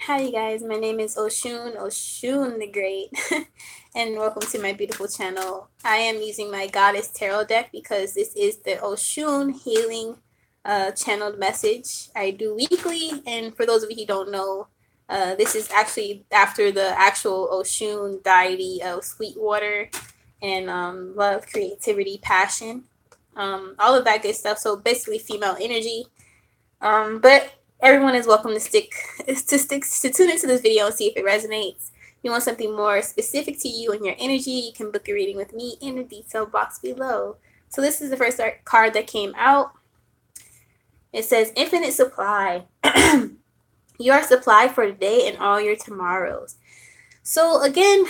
Hi, you guys. My name is Oshun the Great, and welcome to my beautiful channel. I am using my Goddess Tarot deck because this is the Oshun Healing channeled message I do weekly. And for those of you who don't know, this is actually after the actual Oshun deity of sweet water and love, creativity, passion, all of that good stuff. So basically, female energy. But everyone is welcome to tune into this video and see if it resonates. If you want something more specific to you and your energy, you can book a reading with me in the detail box below. So this is the first card that came out. It says infinite supply. You are supplied for today and all your tomorrows. So again,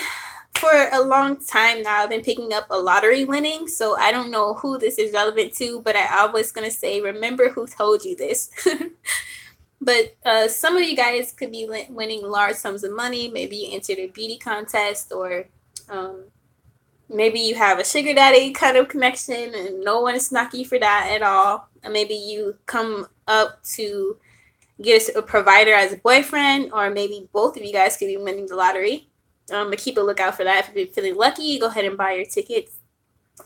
for a long time now, I've been picking up a lottery winning. So I don't know who this is relevant to, but I always going to say, remember who told you this. But some of you guys could be winning large sums of money. Maybe you entered a beauty contest, or maybe you have a sugar daddy kind of connection and no one is knocking you for that at all. Or maybe you come up to get a provider as a boyfriend, or maybe both of you guys could be winning the lottery. But keep a lookout for that. If you're feeling lucky, go ahead and buy your tickets.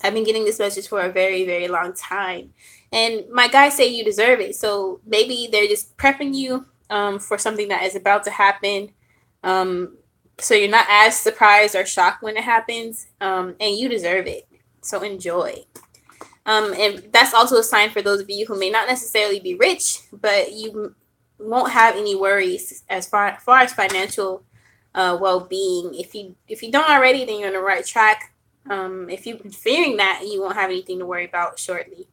I've been getting this message for a very, very long time. And my guys say you deserve it. So maybe they're just prepping you for something that is about to happen. So you're not as surprised or shocked when it happens. And you deserve it. So enjoy. And that's also a sign for those of you who may not necessarily be rich, but you won't have any worries as far as financial well-being. If you don't already, then you're on the right track. If you've been fearing that, you won't have anything to worry about shortly.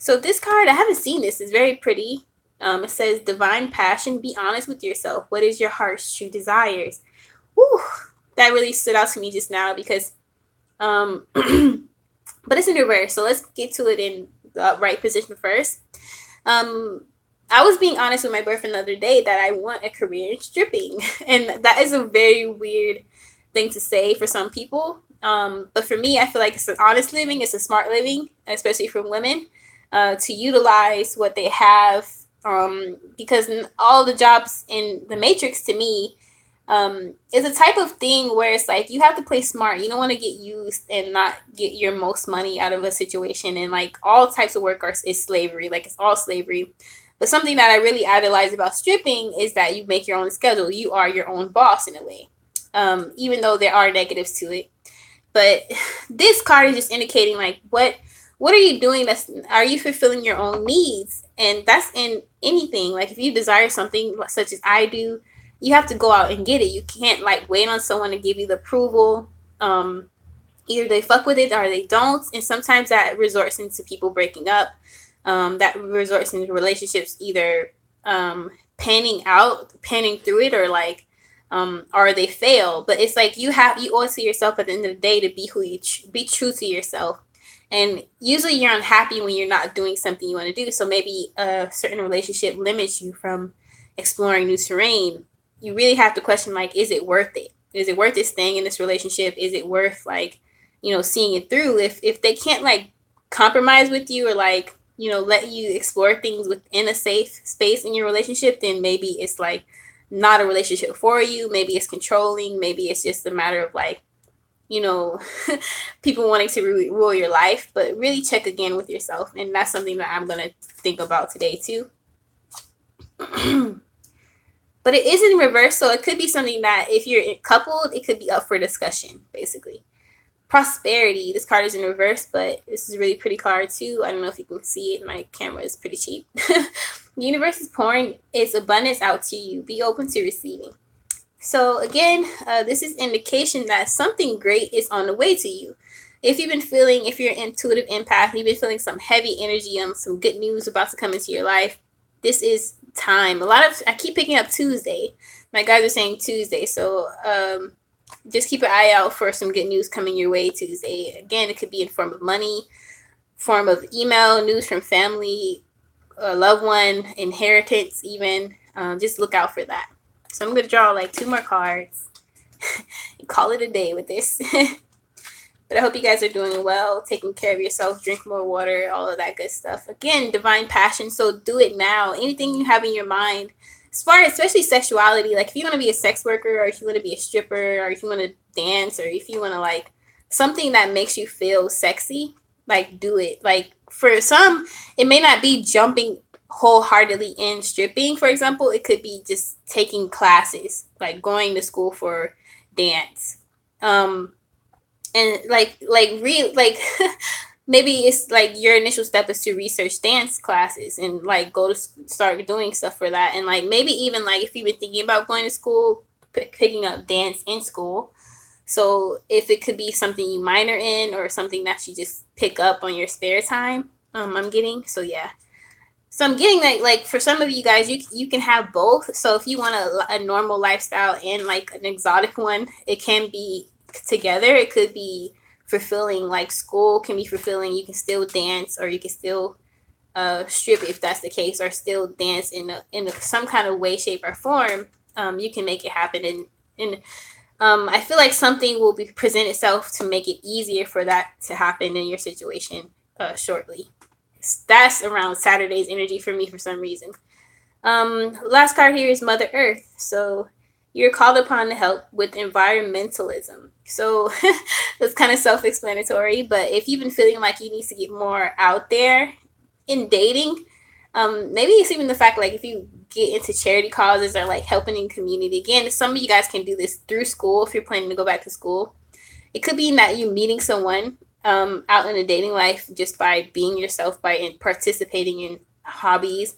So this card, I haven't seen this. It's very pretty. It says divine passion. Be honest with yourself. What is your heart's true desires? Whew, that really stood out to me just now because, but it's in reverse. So let's get to it in the right position first. I was being honest with my boyfriend the other day that I want a career in stripping. And that is a very weird thing to say for some people. But for me, I feel like it's an honest living. It's a smart living, especially for women, to utilize what they have. Because all the jobs in the Matrix, to me, is a type of thing where it's like you have to play smart. You don't want to get used and not get your most money out of a situation. And like all types of work is slavery. Like it's all slavery. But something that I really idolize about stripping is that you make your own schedule. You are your own boss in a way, even though there are negatives to it. But this card is just indicating like what are you doing? Are you fulfilling your own needs? And that's in anything. Like if you desire something such as I do, you have to go out and get it. You can't like wait on someone to give you the approval. Either they fuck with it or they don't. And sometimes that resorts into people breaking up. That resorts into relationships either panning through it, or like or they fail. But it's like you owe it to yourself at the end of the day to be who you be true to yourself. And usually you're unhappy when you're not doing something you want to do. So maybe a certain relationship limits you from exploring new terrain. You really have to question, like, is it worth it? Is it worth it staying in this relationship? Is it worth like, seeing it through? If they can't like compromise with you, or like, let you explore things within a safe space in your relationship, then maybe it's like not a relationship for you. Maybe it's controlling. Maybe it's just a matter of like, people wanting to rule your life. But really check again with yourself. And that's something that I'm going to think about today too. But it is in reverse. So it could be something that if you're coupled, it could be up for discussion, basically. Prosperity. This card is in reverse, but this is a really pretty card too. I don't know if you can see it. My camera is pretty cheap. The universe is pouring its abundance out to you. Be open to receiving. So again, this is indication that something great is on the way to you. If you're an intuitive empath, you've been feeling some heavy energy and some good news about to come into your life, this is time. I keep picking up Tuesday. My guys are saying Tuesday. So just keep an eye out for some good news coming your way Tuesday. Again, it could be in form of money, form of email, news from family, a loved one, inheritance even. Just look out for that. So I'm going to draw like 2 more cards and call it a day with this. But I hope you guys are doing well, taking care of yourself, drink more water, all of that good stuff. Again, divine passion. So do it now. Anything you have in your mind, as far as especially sexuality, like if you want to be a sex worker, or if you want to be a stripper, or if you want to dance, or if you want to like something that makes you feel sexy, like do it. Like for some, it may not be jumping wholeheartedly in stripping, for example. It could be just taking classes, like going to school for dance. And maybe it's like your initial step is to research dance classes and like go to start doing stuff for that. And like maybe even like if you've been thinking about going to school, picking up dance in school. So if it could be something you minor in or something that you just pick up on your spare time, I'm getting. So yeah. So I'm getting like for some of you guys, you can have both. So if you want a normal lifestyle and like an exotic one, it can be together. It could be fulfilling. Like school can be fulfilling. You can still dance, or you can still strip if that's the case, or still dance in some kind of way, shape, or form. You can make it happen, and I feel like something will present itself to make it easier for that to happen in your situation shortly. That's around Saturday's energy for me for some reason. Last card here is Mother Earth. So you're called upon to help with environmentalism. So that's kind of self-explanatory, but if you've been feeling like you need to get more out there in dating, maybe it's even the fact like if you get into charity causes or like helping in community. Again, some of you guys can do this through school if you're planning to go back to school. It could be that you meeting someone out in a dating life just by being yourself, by participating in hobbies.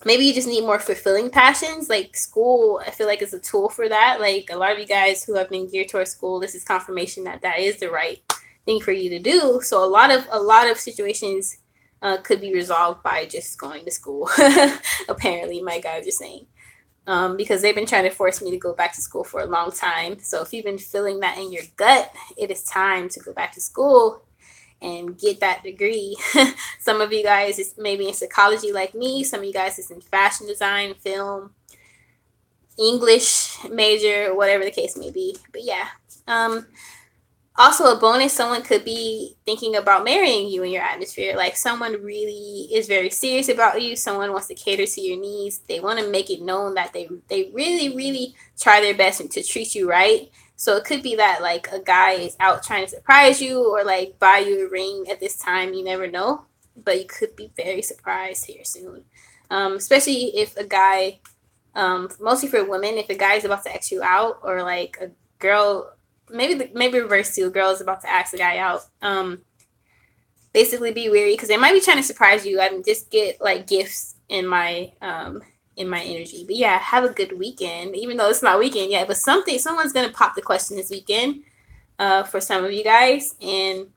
Maybe you just need more fulfilling passions. Like school, I feel like is a tool for that. Like a lot of you guys who have been geared towards school, this is confirmation that that is the right thing for you to do. So a lot of situations could be resolved by just going to school. Apparently, my guys are saying. Because they've been trying to force me to go back to school for a long time. So if you've been feeling that in your gut, it is time to go back to school and get that degree. Some of you guys is maybe in psychology like me. Some of you guys is in fashion design, film, English major, whatever the case may be. But yeah. Also, a bonus, someone could be thinking about marrying you in your atmosphere. Like someone really is very serious about you. Someone wants to cater to your needs. They want to make it known that they really, really try their best to treat you right. So it could be that like a guy is out trying to surprise you or like buy you a ring at this time. You never know. But you could be very surprised here soon. Especially if a guy, mostly for women, if a guy is about to ask you out, or like a girl, maybe reverse too. A girl is about to ask a guy out. Basically, be wary because they might be trying to surprise you. I just get like gifts in my energy. But yeah, have a good weekend. Even though it's not weekend yet, but someone's gonna pop the question this weekend. For some of you guys, and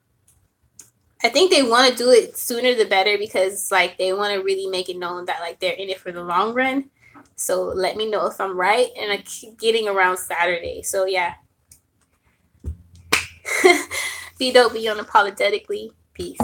I think they want to do it sooner the better because like they want to really make it known that like they're in it for the long run. So let me know if I'm right, and I keep getting around Saturday. So yeah. Be dope, be unapologetically. Peace.